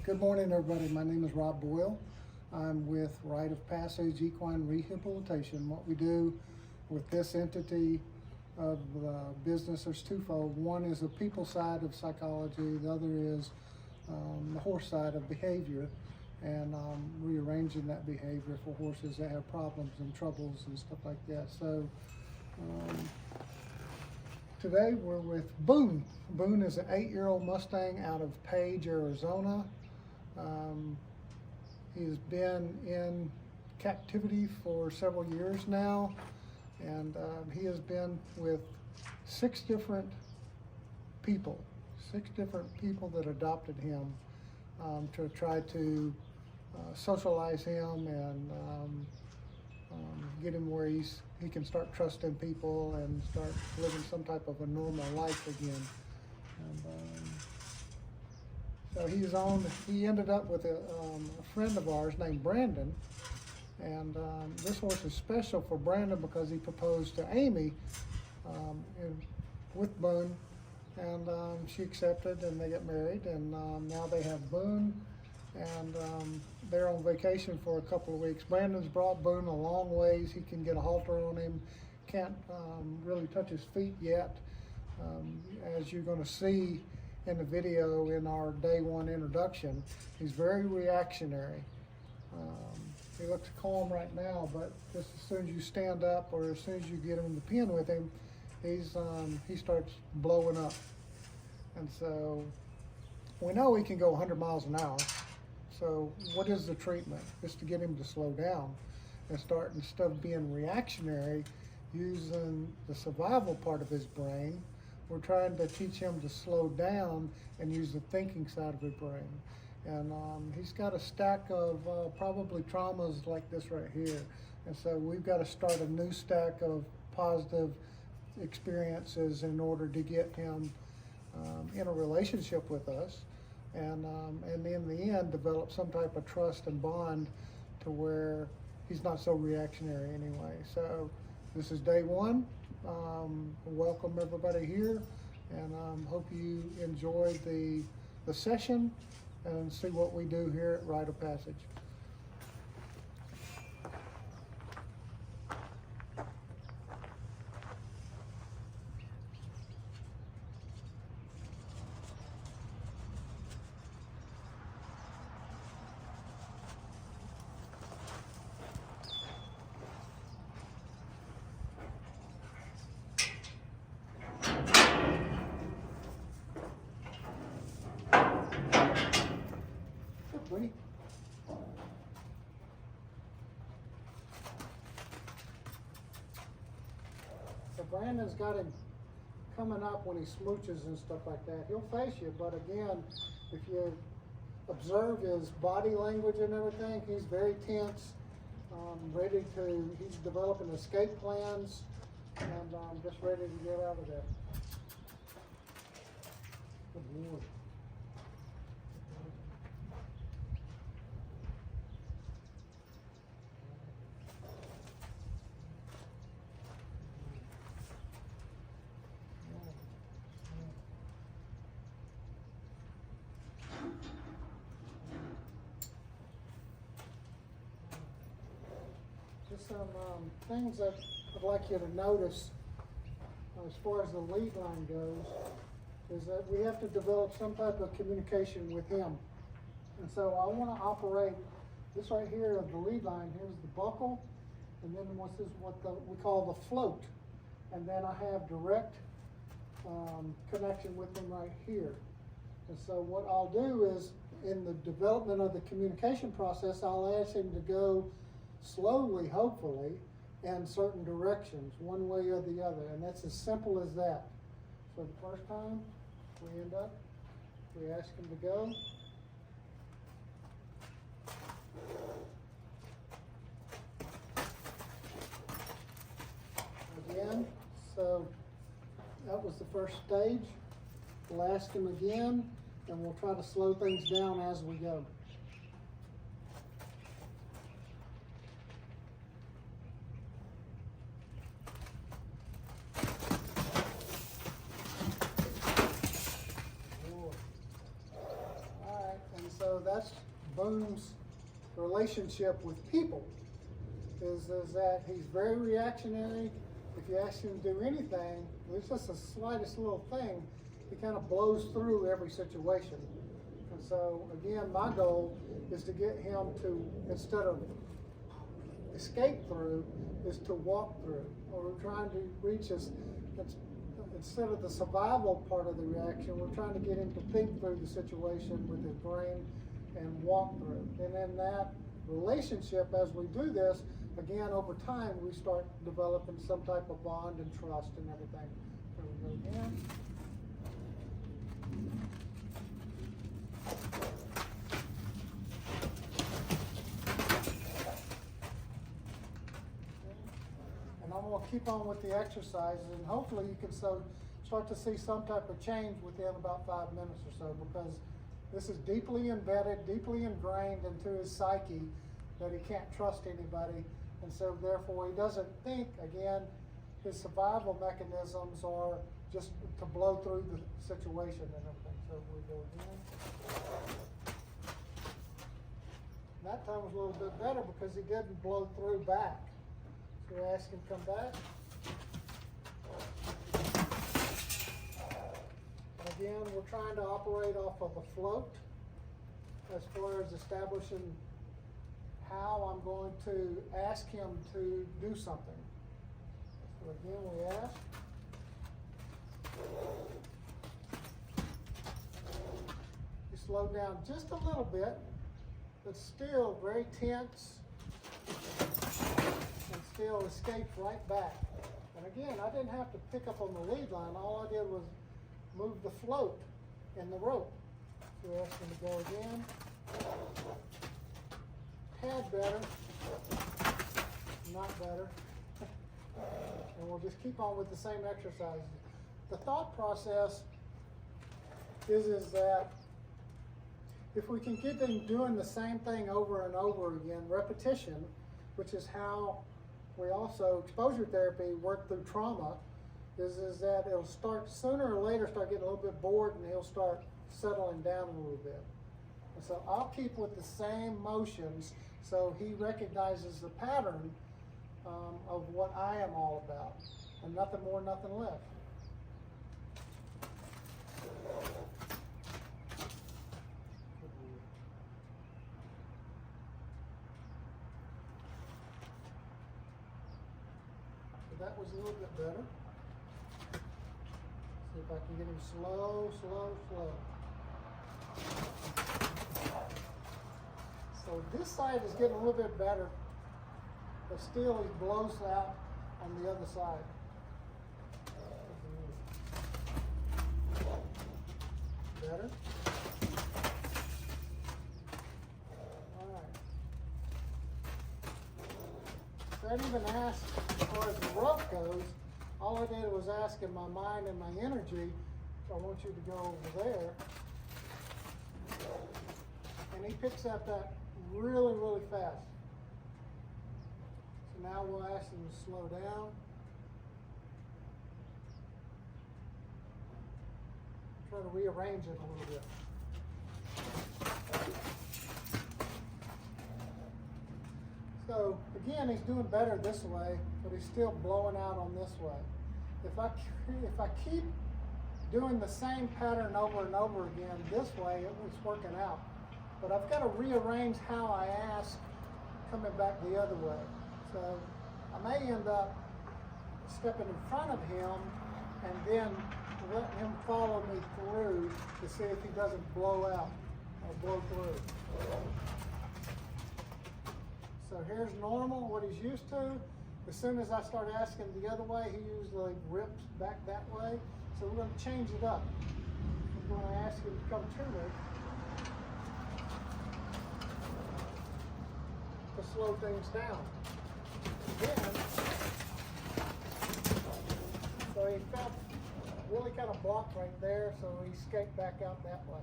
Good morning, everybody. My name is Rob Boyle. I'm with Rite of Passage Equine Rehabilitation. What we do with this entity of business is twofold. One is the people side of psychology. The other is the horse side of behavior, and rearranging that behavior for horses that have problems and troubles and stuff like that. So today we're with Boone. Boone is an 8-year-old Mustang out of Page, Arizona. He's been in captivity for several years now, and he has been with six different people that adopted him to try to socialize him and get him where he can start trusting people and start living some type of a normal life again. And, so he ended up with a friend of ours named Brandon, and this horse is special for Brandon because he proposed to Amy with Boone, and she accepted, and they got married, and now they have Boone, and they're on vacation for a couple of weeks. Brandon's brought Boone a long ways. He can get a halter on him, can't really touch his feet yet. As you're going to see in the video in our day one introduction, he's very reactionary. He looks calm right now, but just as soon as you stand up or as soon as you get him in the pen with him, he starts blowing up. And so we know he can go 100 miles an hour. So what is the treatment? It's to get him to slow down and start, instead of being reactionary, using the survival part of his brain. We're trying to teach him to slow down and use the thinking side of his brain. And he's got a stack of probably traumas like this right here. And so we've got to start a new stack of positive experiences in order to get him in a relationship with us. And in the end, develop some type of trust and bond to where he's not so reactionary anyway. So this is day one. Welcome everybody here, and hope you enjoy the session and see what we do here at Rite of Passage. So Brandon's got him coming up when he smooches and stuff like that. He'll face you, but again, if you observe his body language and everything, he's very tense, he's developing escape plans, and just ready to get out of there. Good Lord. Just some things that I'd like you to notice as far as the lead line goes is that we have to develop some type of communication with him. And so I want to operate this right here of the lead line. Here's the buckle, and then what we call the float. And then I have direct connection with him right here. And so what I'll do is, in the development of the communication process, I'll ask him to go slowly, hopefully, in certain directions, one way or the other. And that's as simple as that. So the first time we ask him to go. Again, so that was the first stage. We'll ask him again, and we'll try to slow things down as we go. Boone's relationship with people is that he's very reactionary. If you ask him to do anything, it's just the slightest little thing, he kind of blows through every situation. And so, again, my goal is to get him to, instead of escape through, is to walk through. Or we're trying to reach us, instead of the survival part of the reaction, we're trying to get him to think through the situation with his brain and walk through. And in that relationship, as we do this, again, over time, we start developing some type of bond and trust and everything. There we go again. And I'm going to keep on with the exercises, and hopefully you can start to see some type of change within about 5 minutes or so, because this is deeply embedded, deeply ingrained into his psyche that he can't trust anybody. And so therefore he doesn't think, again, his survival mechanisms are just to blow through the situation and everything. So we go again. And that time was a little bit better because he didn't blow through back. So we ask him to come back. And again, we're trying to operate off of a float as far as establishing how I'm going to ask him to do something. So again, we ask. You slow down just a little bit, but still very tense, and still escapes right back. And again, I didn't have to pick up on the lead line. All I did was move the float in the rope. So we ask him to go again. Tad better, not better. And we'll just keep on with the same exercises. The thought process is that if we can get them doing the same thing over and over again, repetition, which is how we also, exposure therapy, work through trauma, is that it'll start, sooner or later, start getting a little bit bored, and he'll start settling down a little bit. And so I'll keep with the same motions so he recognizes the pattern of what I am all about, and nothing more, nothing less. So that was a little bit better. See if I can get him slow, slow, slow. So this side is getting a little bit better, but still he blows out on the other side. Better? All right. So I didn't even ask, as far as the rope goes, all I did was ask in my mind and my energy, I want you to go over there. And he picks up that really, really fast. So now we'll ask him to slow down. Try to rearrange it a little bit. So again, he's doing better this way, but he's still blowing out on this way. If I keep doing the same pattern over and over again this way, it's working out. But I've got to rearrange how I ask coming back the other way. So I may end up stepping in front of him and then letting him follow me through to see if he doesn't blow out or blow through. So here's normal, what he's used to. As soon as I start asking the other way, he usually rips back that way. So we're going to change it up. I'm going to ask him to come to me to slow things down. Again, so he felt really kind of blocked right there, so he escaped back out that way.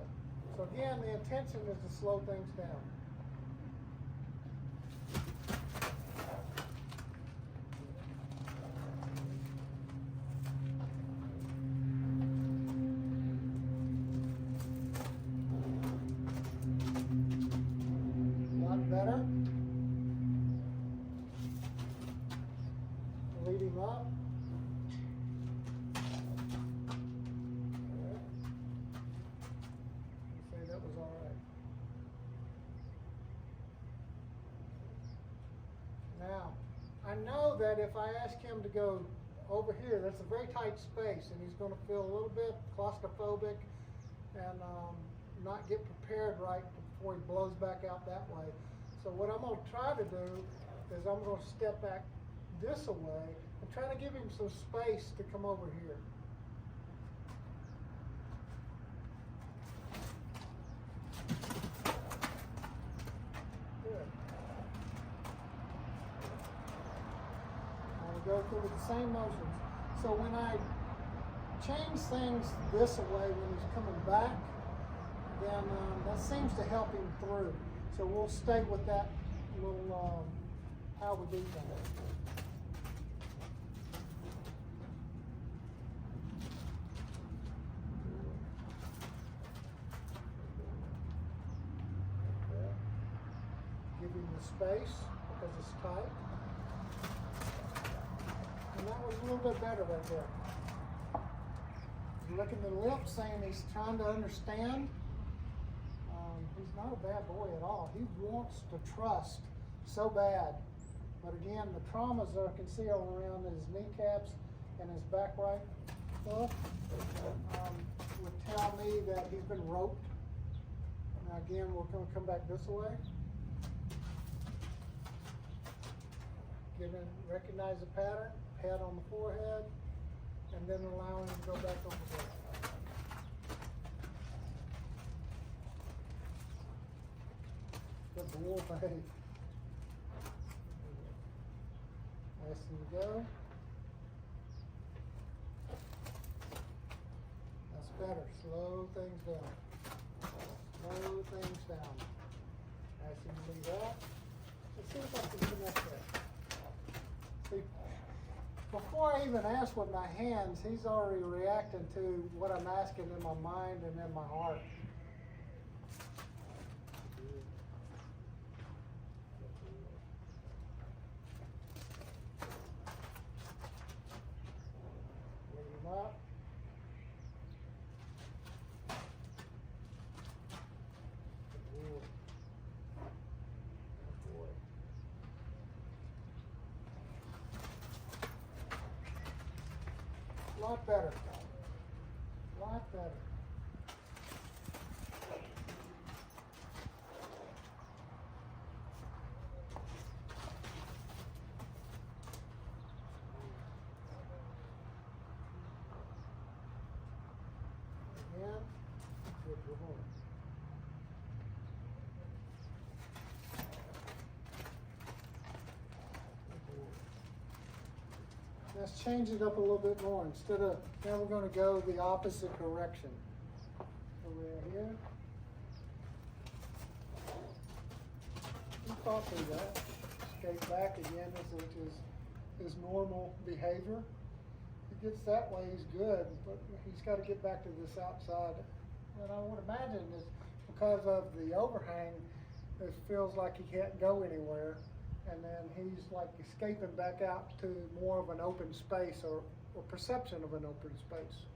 So again, the intention is to slow things down. Now, I know that if I ask him to go over here, that's a very tight space, and he's going to feel a little bit claustrophobic and not get prepared right before he blows back out that way. So what I'm going to try to do is I'm going to step back this away and try to give him some space to come over here. Good. Go through with the same motions. So when I change things this way when he's coming back, then that seems to help him through. So we'll stay with that little how we do things. Okay. Give him the space because it's tight. And that was a little bit better right there. He's licking the lips, saying he's trying to understand. He's not a bad boy at all. He wants to trust so bad. But again, the traumas that I can see all around his kneecaps and his back right foot would tell me that he's been roped. Now again, we're going to come back this way. Recognize the pattern. Pat on the forehead, and then allow him to go back over there. Good boy, babe. Nice and go. That's better. Slow things down. Slow things down. Nice and leave that. Let's see if I can connect that. See, before I even ask with my hands, he's already reacting to what I'm asking in my mind and in my heart. Lead him up. A lot better. A lot better. Again, good boy. Let's change it up a little bit more. Instead of, now we're going to go the opposite direction. Over here. He thought through that. Skate back again, which is his normal behavior. If he gets that way, he's good, but he's got to get back to this outside. And I would imagine it's because of the overhang, it feels like he can't go anywhere. And then he's like escaping back out to more of an open space or perception of an open space.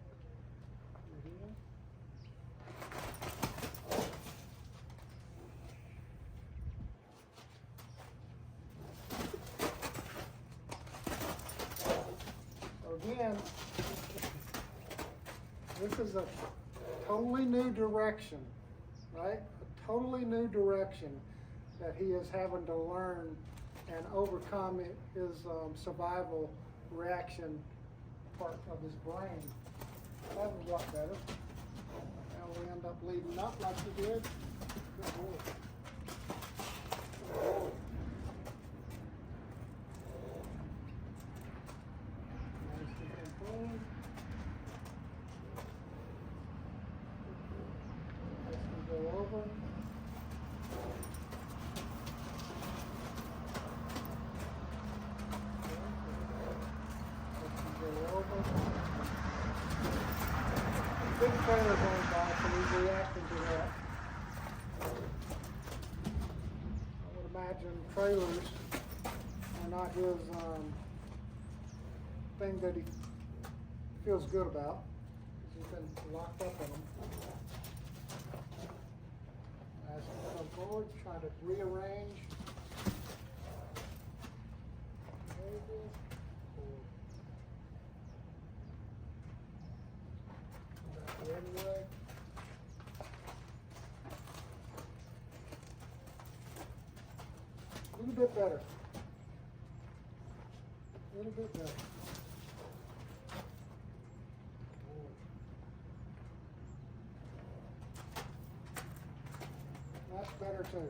So again, this is a totally new direction, right? A totally new direction that he is having to learn and overcome his survival reaction part of his brain. That was a lot better. Now we end up leading up like we did. Good boy. Good boy. Nice to control. Let's go over. Big trailer going by, so he's reacting to that. I would imagine trailers are not his thing that he feels good about, because he's been locked up in them. As we come forward, try to rearrange. Anyway. A little bit better. A little bit better. That's better too.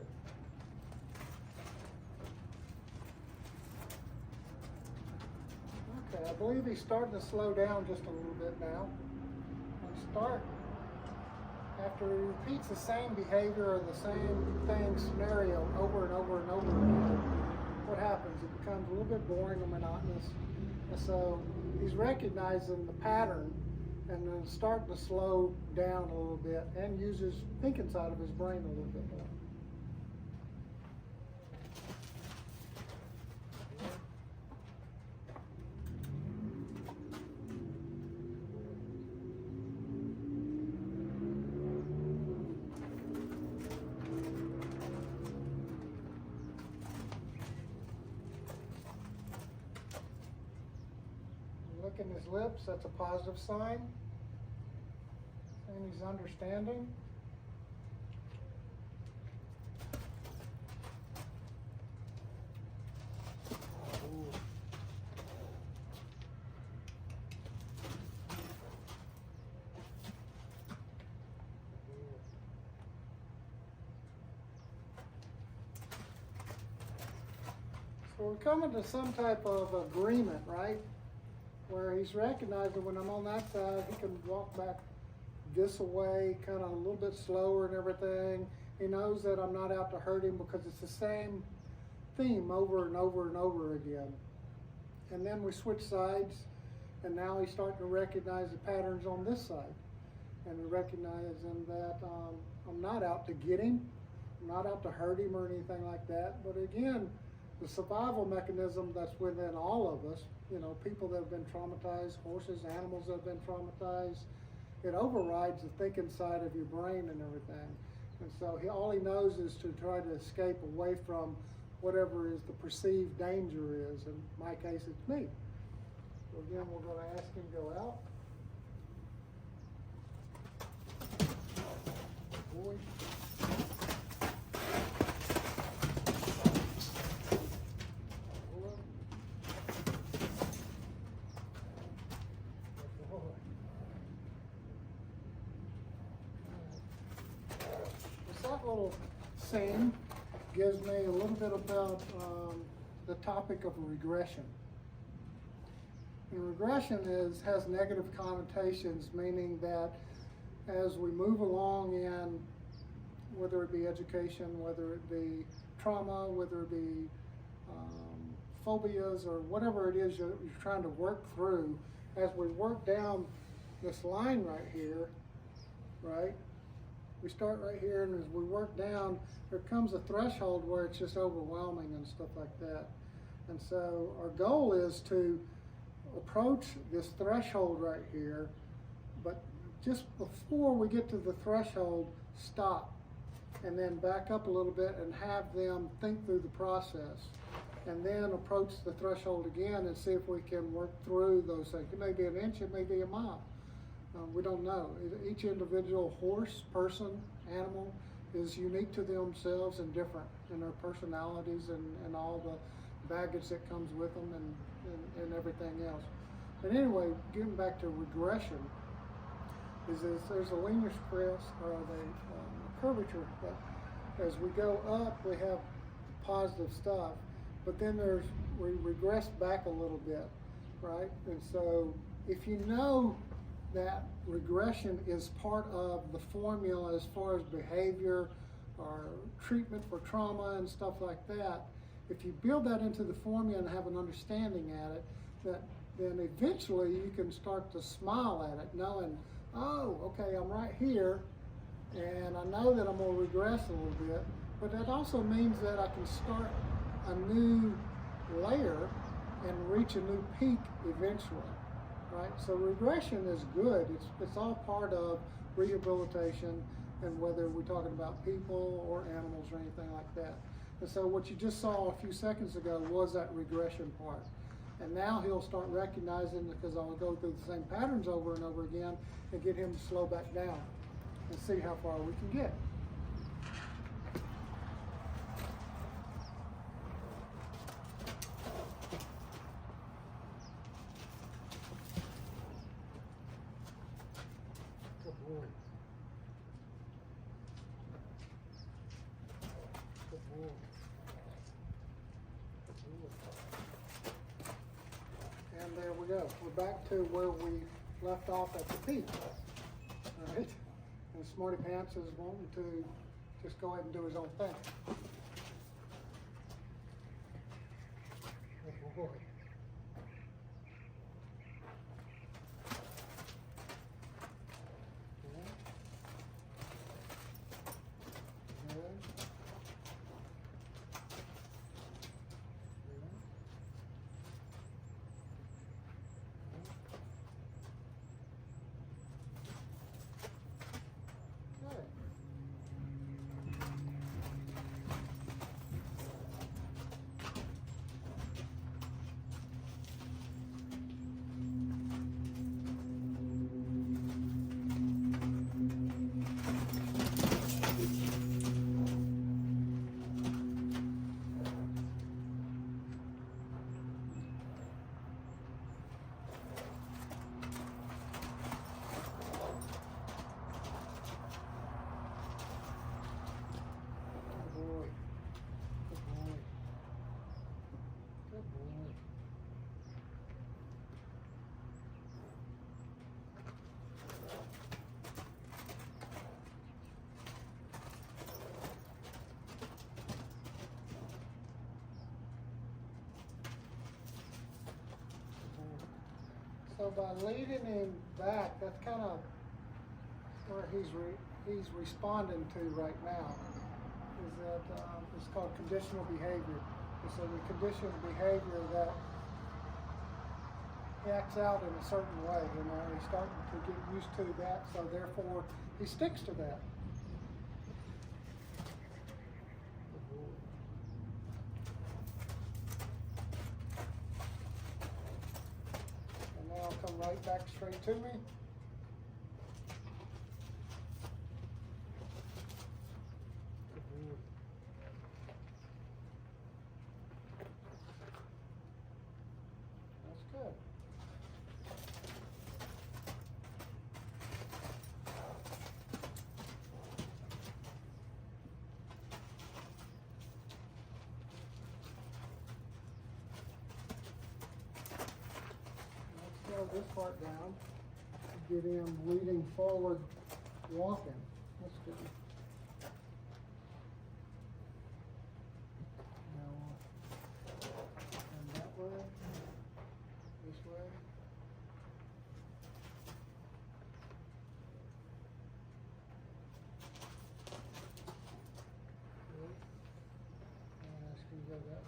Okay, I believe he's starting to slow down just a little bit now. After he repeats the same behavior or the same scenario over and over and over again, what happens? It becomes a little bit boring or monotonous. And so he's recognizing the pattern and then starting to slow down a little bit and uses thinking side of his brain a little bit more. Licking his lips, that's a positive sign. And he's understanding. So we're coming to some type of agreement, right? Where he's recognizing when I'm on that side, he can walk back this way, kind of a little bit slower and everything. He knows that I'm not out to hurt him because it's the same theme over and over and over again. And then we switch sides, and now he's starting to recognize the patterns on this side. And recognizing that I'm not out to get him, I'm not out to hurt him or anything like that. But again, the survival mechanism that's within all of us, you know, people that have been traumatized, horses, animals that have been traumatized, it overrides the thinking side of your brain and everything. And so all he knows is to try to escape away from whatever is the perceived danger is. In my case, it's me. So again, we're going to ask him to go out. Boy. Little scene gives me a little bit about the topic of regression. And regression has negative connotations, meaning that as we move along in, whether it be education, whether it be trauma, whether it be phobias, or whatever it is you're trying to work through, as we work down this line right here, right? We start right here, and as we work down, there comes a threshold where it's just overwhelming and stuff like that. And so our goal is to approach this threshold right here, but just before we get to the threshold, stop, and then back up a little bit and have them think through the process, and then approach the threshold again and see if we can work through those things. It may be an inch, it may be a mile. We don't know. Each individual horse, person, animal is unique to themselves and different in their personalities and all the baggage that comes with them and everything else. But anyway, getting back to regression, there's a linear stress or a curvature, but as we go up, we have positive stuff, but then we regress back a little bit, right? And so if you know that regression is part of the formula as far as behavior or treatment for trauma and stuff like that, if you build that into the formula and have an understanding at it, then eventually you can start to smile at it, knowing, oh, okay, I'm right here, and I know that I'm going to regress a little bit, but that also means that I can start a new layer and reach a new peak eventually. Right? So regression is good. It's all part of rehabilitation, and whether we're talking about people or animals or anything like that. And so what you just saw a few seconds ago was that regression part. And now he'll start recognizing, because I'll go through the same patterns over and over again and get him to slow back down and see how far we can get. Good boy. Good boy. And there we go. We're back to where we left off at the peak. All right. And Smarty Pants is wanting to just go ahead and do his own thing. Oh boy. So by leading him back, that's kind of where he's responding to right now. Is that it's called conditional behavior. It's a conditional behavior that he acts out in a certain way. You know, he's starting to get used to that, so therefore he sticks to that. Come right back straight to me. That's good. This part down to get him leading forward, walking. That's good. Now, and that way, this way. Good. And ask him to go that way.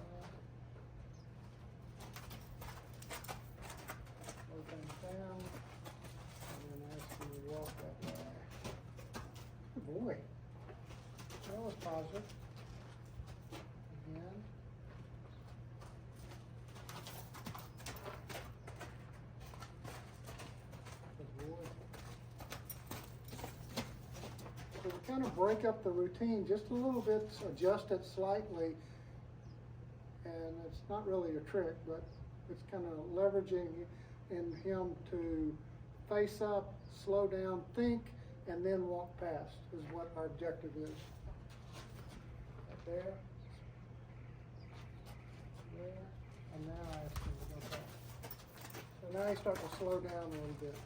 Down, and then ask him to walk that way. Good boy. That was positive. Again. Good boy. So we kind of break up the routine just a little bit, adjust it slightly, and it's not really a trick, but it's kind of leveraging in him to face up, slow down, think, and then walk past is what our objective is. Right there, there, and now I ask him to go back. So now he starts to slow down a little bit.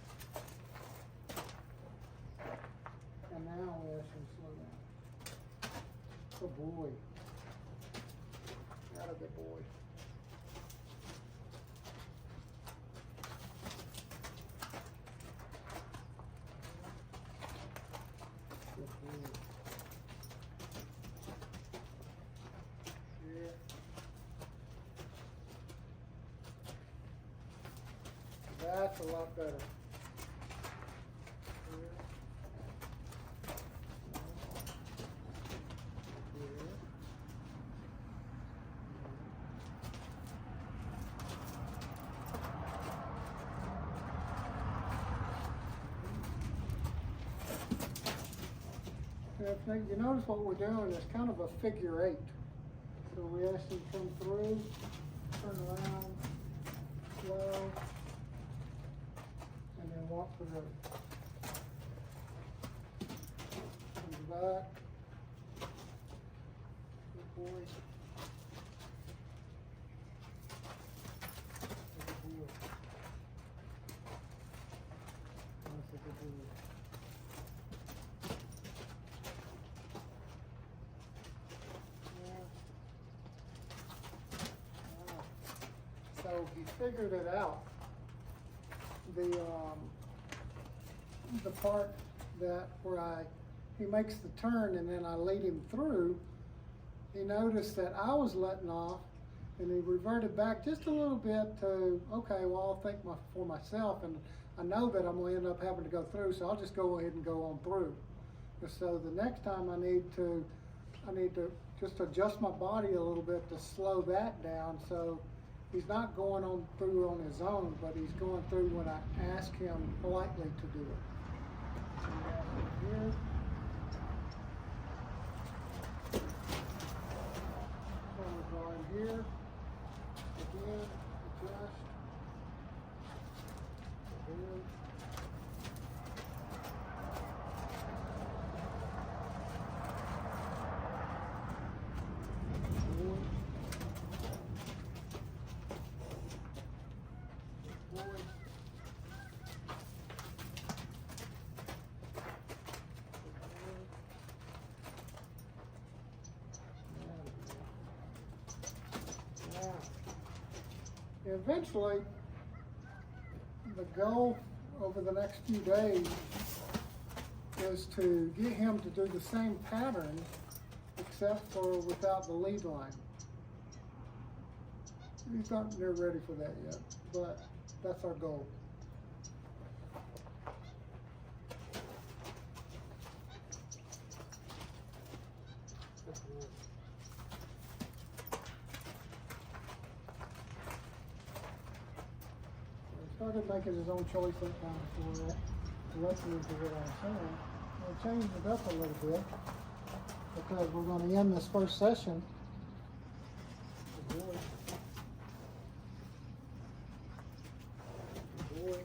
And now we ask him to slow down. Good boy. Not a good boy. That's a lot better. You notice what we're doing is kind of a figure 8. So we ask him to come through, turn around, slow, and then walk through. Comes back. Good boy. Good boy. That's a good boy. So he figured it out. The part that where he makes the turn and then I lead him through, he noticed that I was letting off and he reverted back just a little bit to, okay, well, I'll think for myself, and I know that I'm gonna end up having to go through, so I'll just go ahead and go on through. And so the next time I need to just adjust my body a little bit to slow that down, so he's not going on through on his own, but he's going through when I ask him politely to do it. Here. So we're drawing here. Again, adjust. Here. Eventually, the goal over the next few days is to get him to do the same pattern except for without the lead line. He's not near ready for that yet, but that's our goal. Started making his own choice that time before that, listening to what I was saying. We'll change it up a little bit because we're going to end this first session. Good boy. Good boy.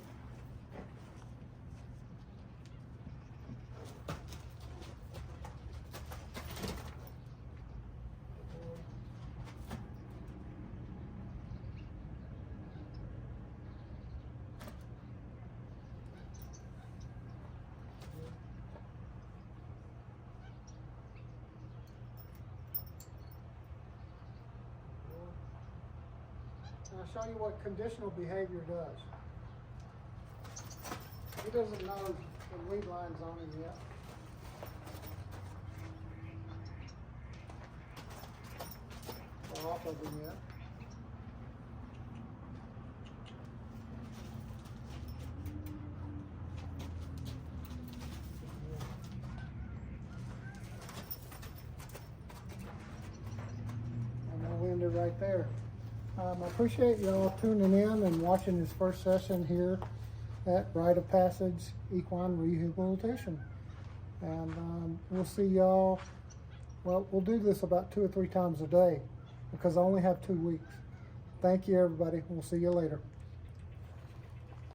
I'll show you what conditional behavior does. He doesn't know the lead line's on him yet. Or off of him yet. And we'll end it right there. I appreciate y'all tuning in and watching this first session here at Rite of Passage Equine Rehabilitation. And we'll see y'all, well, we'll do this about 2 or 3 times a day because I only have 2 weeks. Thank you, everybody. We'll see you later.